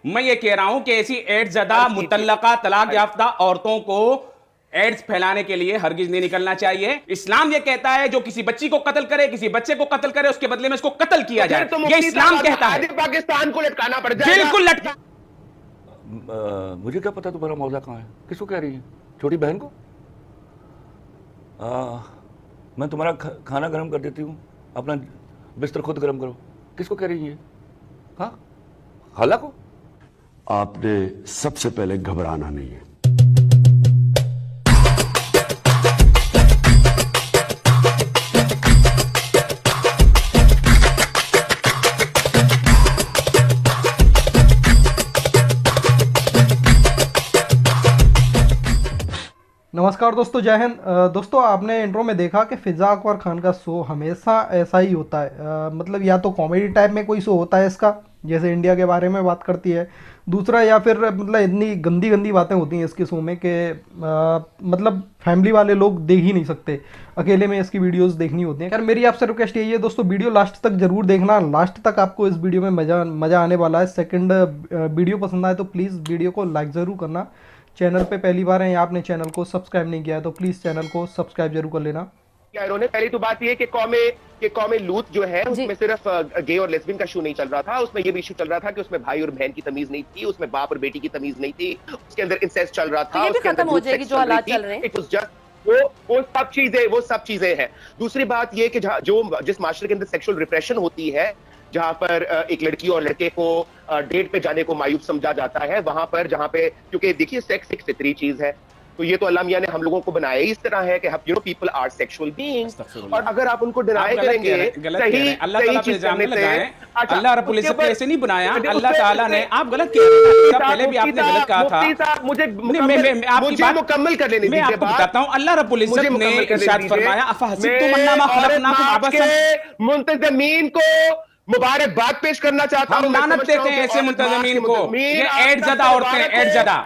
मैं ये कह रहा हूं कि ऐसी एड्स ज़्यादा मुतल्लका तलाक याफ्ता औरतों को एड्स फैलाने के लिए हरगिज नहीं निकलना चाहिए। इस्लाम ये कहता है जो किसी बच्ची को कत्ल करे, किसी बच्चे को कत्ल करे, उसके बदले में इसको कत्ल किया जाए। ये इस्लाम कहता है। पाकिस्तान को लटकाना पड़ जाएगा। बिल्कुल लटका। मुझे क्या पता तुम्हारा मौजा कहाँ है, किसको कह रही है? छोटी बहन को? मैं तुम्हारा खाना गर्म कर देती हूँ, अपना बिस्तर खुद गर्म करो। किसको कह रही है? हाँ, खाला को? आपने सबसे पहले घबराना नहीं है। नमस्कार दोस्तों, जय हिंद। दोस्तों, आपने इंट्रो में देखा कि फिज़ा अकबर खान का शो हमेशा ऐसा ही होता है। मतलब या तो कॉमेडी टाइप में कोई शो होता है इसका, जैसे इंडिया के बारे में बात करती है, दूसरा या फिर मतलब इतनी गंदी गंदी बातें होती हैं इसके शो में कि मतलब फैमिली वाले लोग देख ही नहीं सकते, अकेले में इसकी वीडियोस देखनी होती हैं। खैर, मेरी आपसे रिक्वेस्ट यही है दोस्तों, वीडियो लास्ट तक जरूर देखना। लास्ट तक आपको इस वीडियो में मज़ा आने वाला है। सेकंड, वीडियो पसंद आए तो प्लीज़ वीडियो को लाइक ज़रूर करना। चैनल पे पहली बार है या आपने चैनल को सब्सक्राइब नहीं किया है तो प्लीज चैनल को सब्सक्राइब जरूर कर लेना। इन्होंने पहली तो बात ये कि कौमे लूत जो है उसमें सिर्फ गे और लेस्बियन का इशू नहीं चल रहा था, उसमें ये भी इशू चल रहा था कि उसमें भाई और बहन की तमीज नहीं थी, उसमें बाप और बेटी की तमीज नहीं थी, उसके अंदर इंसेस्ट चल रहा था, उसके अंदर जो हालात चल रहे हैं इट वाज जस्ट वो सब चीजें हैं। दूसरी बात ये कि जो जिस माशरे के अंदर सेक्सुअल रिप्रेशन होती है, जहां पर एक लड़की और लड़के को डेट पे जाने को मायूब समझा जाता है, वहां पर जहां पे, क्योंकि देखिए सेक्स एक फितरी चीज है, तो ये तो अल्लाह मियां ने हम लोगों को बनाया इस तरह है कि you know people are sexual beings, और अगर आप उनको डिनाई करेंगे सही चीज करने से, अल्लाह रब्बुल इज्जत ने ऐसे नहीं बनाया। अल्लाह ताला ने, आप गलत कह रहे हैं, पहले भी आपने गलत कहा था। मुझे मुकम्मल कर लेने दीजिए। मैं आपको बताता हूं, अल्लाह रब्बुल इज्जत ने इरशाद फरमाया, अफहसिबतुम अन्नमा खलकनाकुम अबसन। मुंतज़मीन को मुबारकबाद पेश करना चाहता हूं। मानत देते हैं ऐसे मुंतज़मीन को। ये एड ज़दा औरतें, एड ज़दा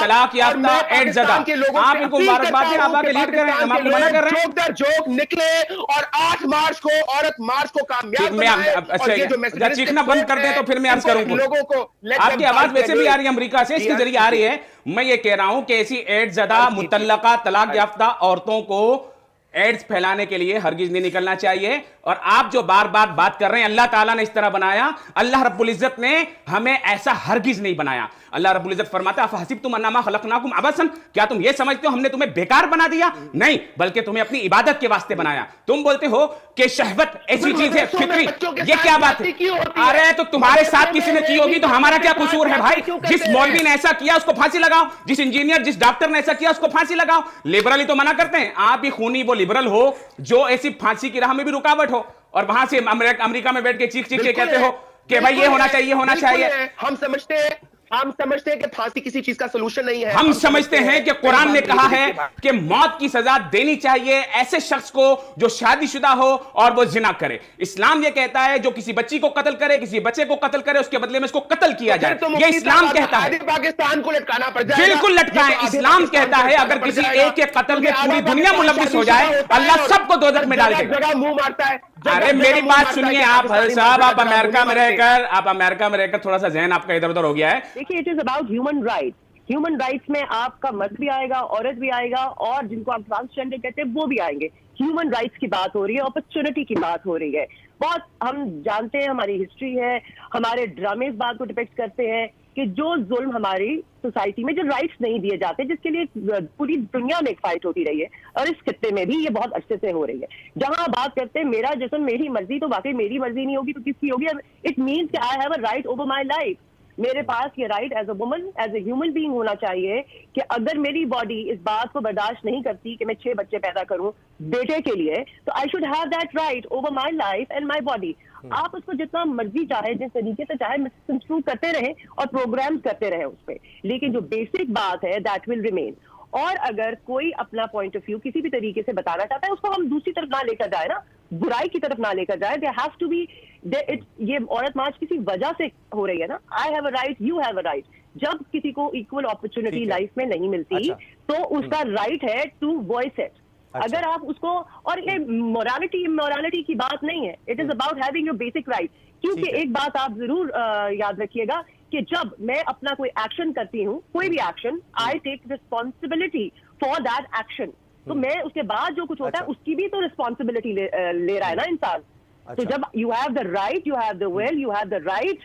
तलाक याफ्ता, एड ज़दा, आप इनको मुबारकबाद दें, आप आगे लीड करें, हम आपको मना कर रहे हैं। जोक दर जोक निकले और 8 मार्च को औरत मार्च को कामयाब बनाए। अच्छा, चीखना बंद कर दें तो फिर मैं अर्ज करूं। लोगों को आपकी आवाज वैसे भी आ रही है अमेरिका से, इसके जरिए आ रही है। मैं ये कह रहा हूं कि ऐसी एड ज़दा मुतल्लका तलाक याफ्ता औरतों को एड्स फैलाने के लिए हरगिज नहीं निकलना चाहिए। और आप जो बार बार बात कर रहे हैं, अल्लाह ताला ने इस तरह बनाया, अल्लाह रब्बुल इज्जत ने हमें ऐसा हरगिज नहीं बनाया। अल्लाह रब्बुल इज्जत फरमाता है, अफहसिबतुम अन्नमा खलकनाकुम अबसन, क्या तुम ये समझते हो हमने तुम्हें बेकार बना दिया? नहीं, बल्कि तुम्हें अपनी इबादत के वास्ते बनाया। तुम बोलते हो कि शहवत ऐसी चीज है फितरी, ये क्या बात है? अरे तो तुम्हारे साथ किसी ने की होगी तो हमारा क्या कसूर है भाई? जिस मौलवी ने ऐसा किया उसको फांसी लगाओ, जिस इंजीनियर जिस डॉक्टर ने ऐसा किया उसको फांसी लगाओ। लिबरल ही तो मना करते हैं, आप भी खूनी वो लिबरल हो जो ऐसी फांसी की राह में भी रुकावट हो, और वहां से अमेरिका में बैठ के चीख चीख के कहते हो कि भाई ये होना चाहिए, होना चाहिए। हम समझते हैं कि फांसी किसी चीज का सलूशन नहीं है। हम समझते हैं कि कुरान ने कहा है कि मौत की सजा देनी चाहिए ऐसे शख्स को जो शादीशुदा हो और वो जिना करे। इस्लाम ये कहता है जो किसी बच्ची को कत्ल करे, किसी बच्चे को कत्ल करे, उसके बदले में इसको कत्ल किया जाए। ये इस्लाम कहता है। पाकिस्तान को लटकाना पड़ जाएगा। बिल्कुल लटकाएं। इस्लाम कहता है अगर किसी एक के कत्ल में पूरी दुनिया मुलव्विस हो जाए, अल्लाह सबको दोज़ख में डाल देगा। मुंह मारता है। अरे मेरी बात सुनिए आप साहब, आप अमेरिका में रहकर थोड़ा सा जहन आपका इधर उधर हो गया है। देखिए, it is about human rights. Human rights में आपका मर्द भी आएगा, औरत भी आएगा, और जिनको आप ट्रांसजेंडर कहते हैं वो भी आएंगे। ह्यूमन राइट्स की बात हो रही है, अपॉर्चुनिटी की बात हो रही है। बहुत हम जानते हैं, हमारी हिस्ट्री है, हमारे ड्रामे इस बात को डिपेक्ट करते हैं कि जो जुल्म हमारी सोसाइटी में, जो राइट्स नहीं दिए जाते, जिसके लिए पूरी दुनिया में एक फाइट होती रही है, और इस खित्ते में भी ये बहुत अच्छे से हो रही है। जहां बात करते हैं मेरा जिस्म मेरी मर्जी, तो वाकई मेरी मर्जी नहीं होगी तो किसकी होगी? It means I have a right over my life. मेरे पास ये right as a woman, as a human being होना चाहिए कि अगर मेरी बॉडी इस बात को बर्दाश्त नहीं करती कि मैं 6 बच्चे पैदा करूं बेटे के लिए, तो I should have that right over my life and my body. आप उसको जितना मर्जी चाहे, जिस तरीके से चाहे कंस्ट्रू करते रहे और प्रोग्राम करते रहे उस पर, लेकिन जो बेसिक बात है दैट विल रिमेन। और अगर कोई अपना पॉइंट ऑफ व्यू किसी भी तरीके से बताना चाहता है, उसको हम दूसरी तरफ ना लेकर जाए ना, बुराई की तरफ ना लेकर जाए। देयर हैव टू बी ये औरत मार्च किसी वजह से हो रही है ना। आई have a right, you have a right. जब किसी को इक्वल अपॉर्चुनिटी लाइफ में नहीं मिलती तो उसका राइट है टू वॉइस इट। अगर आप उसको, और ये मोरालिटी की बात नहीं है, it is about having your basic right. क्योंकि एक बात आप जरूर याद रखिएगा कि जब मैं अपना कोई एक्शन करती हूँ, कोई भी action, I take responsibility for that action. तो मैं उसके बाद जो कुछ होता है उसकी भी तो रिस्पॉन्सिबिलिटी ले रहा है ना इंसान। तो जब you have the right, you have the will, you have the right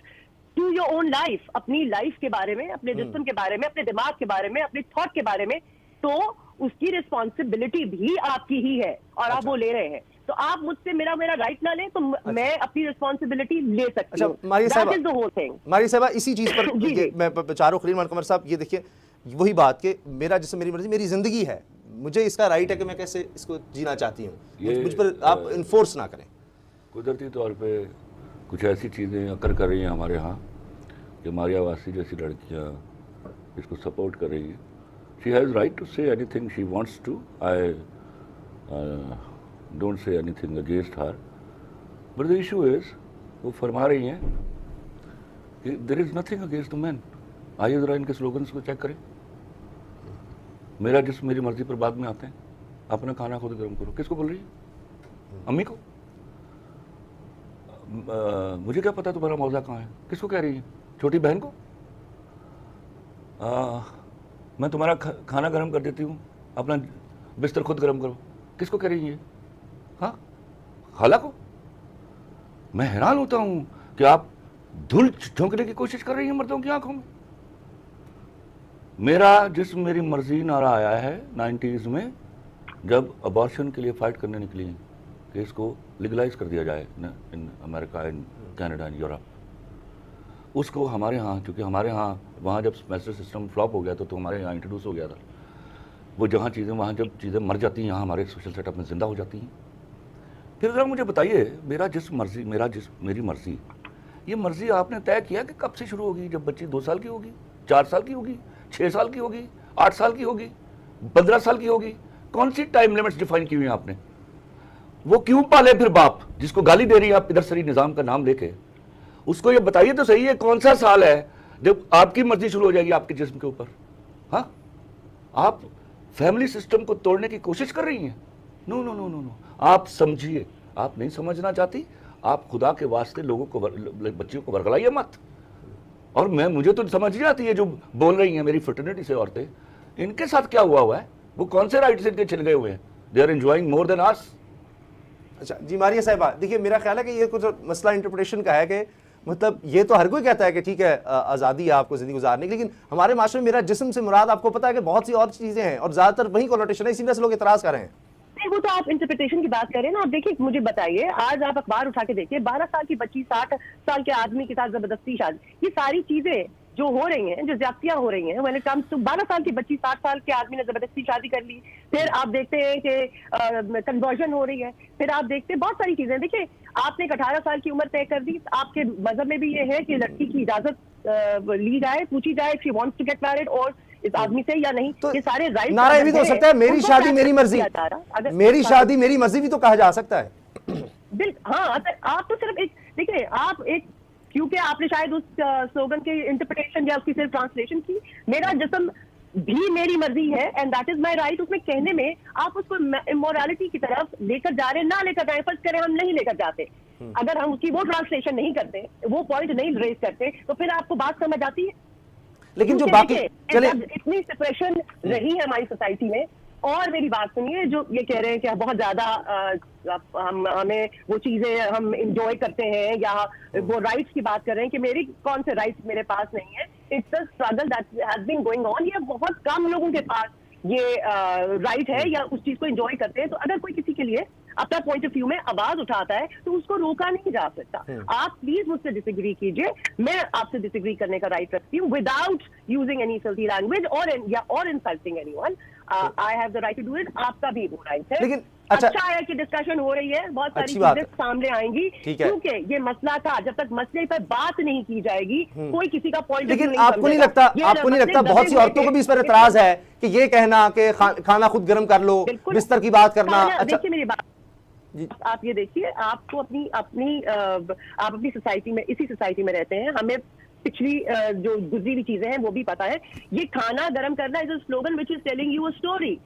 to your own life, अपनी लाइफ के बारे में, अपने जिस्म के बारे में, अपने दिमाग के बारे में, अपने थॉट के बारे में, तो उसकी रिस्पॉन्सिबिलिटी भी आपकी ही है और आप वो ले रहे हैं। तो आप मुझसे मेरा राइट ना लें तो मैं अपनी रिस्पॉन्सिबिलिटी ले सकती हूँ। That is the whole thing. Maria साहबा, इसी चीज पर मैं चारों खलील कमर साहब, ये देखिए वही बात कि मेरा जिससे मेरी मर्जी, मेरी जिंदगी है, मुझे इसका राइट है कि मैं कैसे इसको जीना चाहती हूँ, मुझ पर आप इन्फोर्स ना करें। कुदरती तौर पे कुछ ऐसी चीज़ें अकर कर रही हैं हमारे यहाँ कि मारिया वासी जैसी लड़कियाँ इसको सपोर्ट कर रही हैं। She has right to say anything she wants to, I don't say anything against her, but the issue is वो फरमा रही हैं कि there is nothing against the man. आइए ज़रा इनके स्लोगन्स को चेक करें। मेरा जिस्म मेरी मर्जी पर बाद में आते हैं, अपना खाना खुद गर्म करो। किसको बोल रही है? अम्मी को? मुझे क्या पता तुम्हारा मौजा कहाँ है? किसको कह रही है? छोटी बहन को? मैं तुम्हारा खाना गर्म कर देती हूँ, अपना बिस्तर खुद गर्म करो। किसको कह रही है? हाँ, खाला को? मैं हैरान होता हूँ कि आप धूल झोंकने की कोशिश कर रही हैं मर्दों की आंखों में। मेरा जिस्म मेरी मर्जी नारा आया है 90s में, जब अबॉर्शन के लिए फाइट करने निकली कि इसको लीगलाइज कर दिया जाए in America, in Canada, in Europe. उसको हमारे यहाँ, क्योंकि हमारे यहाँ वहाँ जब सेमेस्टर सिस्टम फ्लॉप हो गया तो हमारे यहाँ इंट्रोड्यूस हो गया था। वो जहाँ चीज़ें, वहाँ जब चीज़ें मर जाती हैं, यहाँ हमारे सोशल सेटअप में ज़िंदा हो जाती हैं। फिर ज़रा मुझे बताइए, मेरा जिस्म मर्जी, मेरा जिस्म मेरी मर्जी, ये मर्जी आपने तय किया कि कब से शुरू होगी? जब बच्ची 2 साल की होगी, 4 साल की होगी, 6 साल की होगी, 8 साल की होगी, 15 साल की होगी? कौन सी टाइम लिमिट्स डिफाइन की हुई हैं आपने? वो क्यों पाले फिर बाप, जिसको गाली दे रही है आप इधर सरी निज़ाम का नाम लेके? उसको ये बताइए तो सही है, कौन सा साल है जब आपकी मर्जी शुरू हो जाएगी आपके जिस्म के ऊपर? हाँ, आप फैमिली सिस्टम को तोड़ने की कोशिश कर रही हैं। No no no no no, आप समझिए, आप नहीं समझना चाहती, आप खुदा के वास्ते लोगों को, बच्चियों को वर्गलाइए मत। और मुझे तो समझ नहीं आती है जो बोल रही हैं मेरी फ्रेटर्निटी से औरतें, इनके साथ क्या हुआ है? वो कौन से राइट्स इनके छिन गए हुए हैं? They are enjoying more than us. अच्छा जी, मारिया साहिबा, देखिए मेरा ख्याल है कि ये कुछ मसला इंटरप्रिटेशन का है कि मतलब ये तो हर कोई कहता है कि ठीक है आज़ादी है आपको ज़िंदगी गुजारने की, लेकिन हमारे माशरे में मेरा जिस्म से मुराद आपको पता है कि बहुत सी और चीज़ें हैं और ज़्यादातर वही कॉनोटेशन है, इसी वजह से लोग इतराज़ कर रहे हैं। नहीं, वो तो आप इंटरप्रिटेशन की बात कर रहे हैं ना। आप देखिए, मुझे बताइए, आज आप अखबार उठा के देखिए, 12 साल की बच्ची 60 साल के आदमी के साथ जबरदस्ती शादी, ये सारी चीजें जो हो रही हैं, जो ज्यादतियां हो रही हैं, व्हेन इट कम्स टू 12 साल की बच्ची 60 साल के आदमी ने जबरदस्ती शादी कर ली। फिर आप देखते हैं कि कन्वर्जन हो रही है। फिर आप देखते हैं बहुत सारी चीजें। देखिए, आपने 18 साल की उम्र तय कर दी, आपके मजहब में भी ये है कि लड़की की इजाजत ली जाए, पूछी जाए if she wants to get married और इस आदमी से या नहीं। तो ये सारे राइट नारा भी तो हो सकता है, मेरी शादी मेरी मर्जी, मेरी शादी मेरी मर्जी भी तो कहा जा सकता है। हाँ, आप तो सिर्फ एक, देखिए आप एक, क्योंकि आपने शायद उस स्लोगन के इंटरप्रिटेशन या उसकी सिर्फ ट्रांसलेशन की, मेरा जिस्म भी मेरी मर्जी है and that is my right, उसमें कहने में आप उसको इमोरलिटी की तरफ लेकर जा रहे हैं। ना लेकर जाए, फर्ज करें हम नहीं लेकर जाते, अगर हम उसकी वो ट्रांसलेशन नहीं करते, वो पॉइंट नहीं रेज करते, तो फिर आपको बात समझ आती है। लेकिन जो बाकी चले, इतनी सेपरेशन रही है हमारी सोसाइटी में। और मेरी बात सुनिए, जो ये कह रहे हैं कि बहुत ज्यादा हमें वो चीजें हम इंजॉय करते हैं या वो राइट्स की बात कर रहे हैं कि मेरी कौन से राइट्स मेरे पास नहीं है। It's a struggle that has been going on. ये बहुत कम लोगों के पास ये राइट है या उस चीज को एंजॉय करते हैं। तो अगर कोई किसी के लिए अपना पॉइंट ऑफ व्यू में आवाज उठाता है तो उसको रोका नहीं जा सकता। आप प्लीज मुझसे डिसएग्री कीजिए, मैं आपसे डिसएग्री करने का राइट रखती हूँ without using any filthy language और insulting anyone. I have the right to do it. आपका भी वो राइट है। लेकिन अच्छा है कि डिस्कशन हो रही है, बहुत सारी चीजें सामने आएंगी, क्योंकि ये मसला था। जब तक मसले पर बात नहीं की जाएगी, कोई किसी का पॉइंट। लेकिन आपको नहीं लगता बहुत सी औरतों को भी इस पर एतराज है कि ये कहना कि खाना खुद गर्म कर लो, बिस्तर की बात करना। देखिए मेरी बात, आप ये देखिए, आपको आप अपनी सोसाइटी में, इसी सोसाइटी में रहते हैं, हमें पिछली जो गुजरी हुई चीजें हैं वो भी पता है। ये खाना गर्म करना is a slogan which is telling you a story.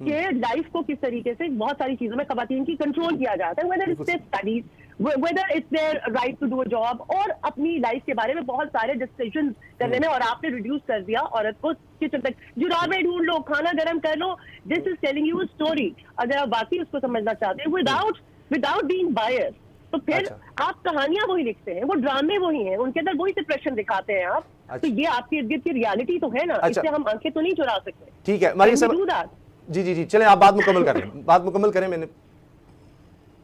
कि लाइफ को किस तरीके से बहुत सारी चीजों में खवातीन की कंट्रोल किया जाता है, whether it's their studies, whether it's their right to do a job, और अपनी लाइफ के बारे में बहुत सारे डिसीजन करने में। और आपने रिड्यूस कर दिया औरत को किचन तक, जुराबे ढूंढ लो, खाना गर्म कर लो। This is telling you story, अगर आप वाकई उसको समझना चाहते हैं विदाउट बीइंग बायस्ड, तो फिर आप कहानियां वही लिखते हैं, वो ड्रामे वही हैं, उनके अंदर वही डिप्रेशन दिखाते हैं आप। तो ये आपके इर्द गिर्द की रियलिटी तो है ना, इससे हम आंखें तो नहीं चुरा सकते। ठीक है मारिया साहब, जी चलें आप बात मुकम्मल करें, मैंने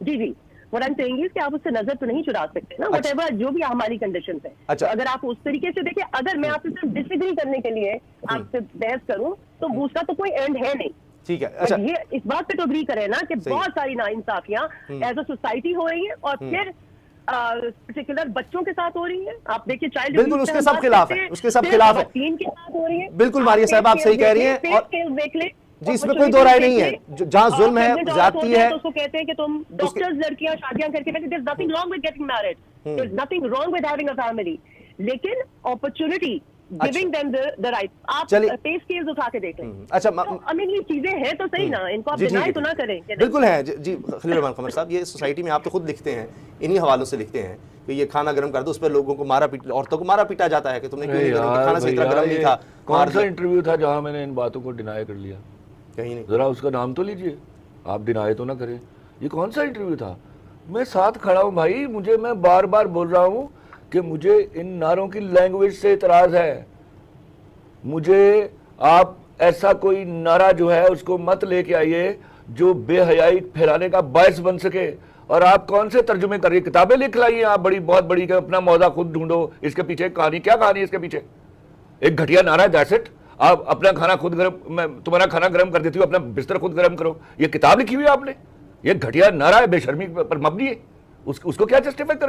जी What I'm saying is कि आप उससे नजर तो नहीं चुरा सकते ना, whatever जो भी हमारी कंडीशन है। अच्छा। तो अगर आप उस तरीके से देखें, अगर मैं आपसे सिर्फ डिसएग्री करने के लिए आपसे बहस करूं, तो उसका तो कोई एंड है नहीं। ठीक है, अच्छा, ये इस बात पे तो अग्री करें ना कि बहुत सारी नाइंसाफियां एज अ सोसाइटी हो रही है, और फिर पर्टिकुलर बच्चों के साथ हो रही है। आप देखिए चाइल्ड बिल्कुल उसके सब खिलाफ है, उसके सब खिलाफ है, तीन के साथ हो रही है। बिल्कुल मारिया साहब आप सही कह रही हैं, और जी इसमें कोई दो राय नहीं है, जहां जुल्म है, ज्यादती है, तो उसको कहते हैं कि तुम डॉक्टर्स लड़कियां शादियां करके, there is nothing wrong with getting married, there is nothing wrong with having a family, लेकिन opportunity giving them the right. आप पे स्केल्स उठा के देख लें। अच्छा, आई मीन ये चीजें हैं तो सही ना, इनको आप डिनाई तो ना करें। बिल्कुल है जी खलील रहमान कमर साहब, ये सोसाइटी में आप तो खुद लिखते हैं, इन्हीं हवालों से लिखते हैं कि ये खाना गर्म कर दो, उस पर लोगों को औरतों को मारा पीटा जाता है कि तुमने क्यों नहीं गर्म, खाना सही तरह गर्म नहीं था। कौन सा इंटरव्यू था जहां मैंने इन बातों को डिनाई कर लिया? कहीं नहीं। जरा उसका नाम तो लीजिए, आप डिनाई तो ना करें। ये कौन सा इंटरव्यू था? मैं साथ खड़ा हूं भाई, मैं बार बार बोल रहा हूं कि मुझे इन नारों की लैंग्वेज से इतराज है। मुझे आप ऐसा कोई नारा जो है उसको मत लेके आइए जो बेहयाई फैलाने का बायस बन सके। और आप कौन से तर्जुमे करिए, किताबें लिख लाइए आप बड़ी बहुत बड़ी, के अपना मौजा खुद ढूंढो, इसके पीछे कहानी, क्या कहानी है इसके पीछे? एक घटिया नारा है, दैट्स इट। आप अपना खाना खुद गर्म, मैं तुम्हारा खाना गर्म कर देती हूँ, अपना बिस्तर खुद गर्म करो, ये किताब लिखी हुई है आपने, ये घटिया नारा है, बेशर्मी पर मबनी है, उसको क्या जस्टिफाई करें?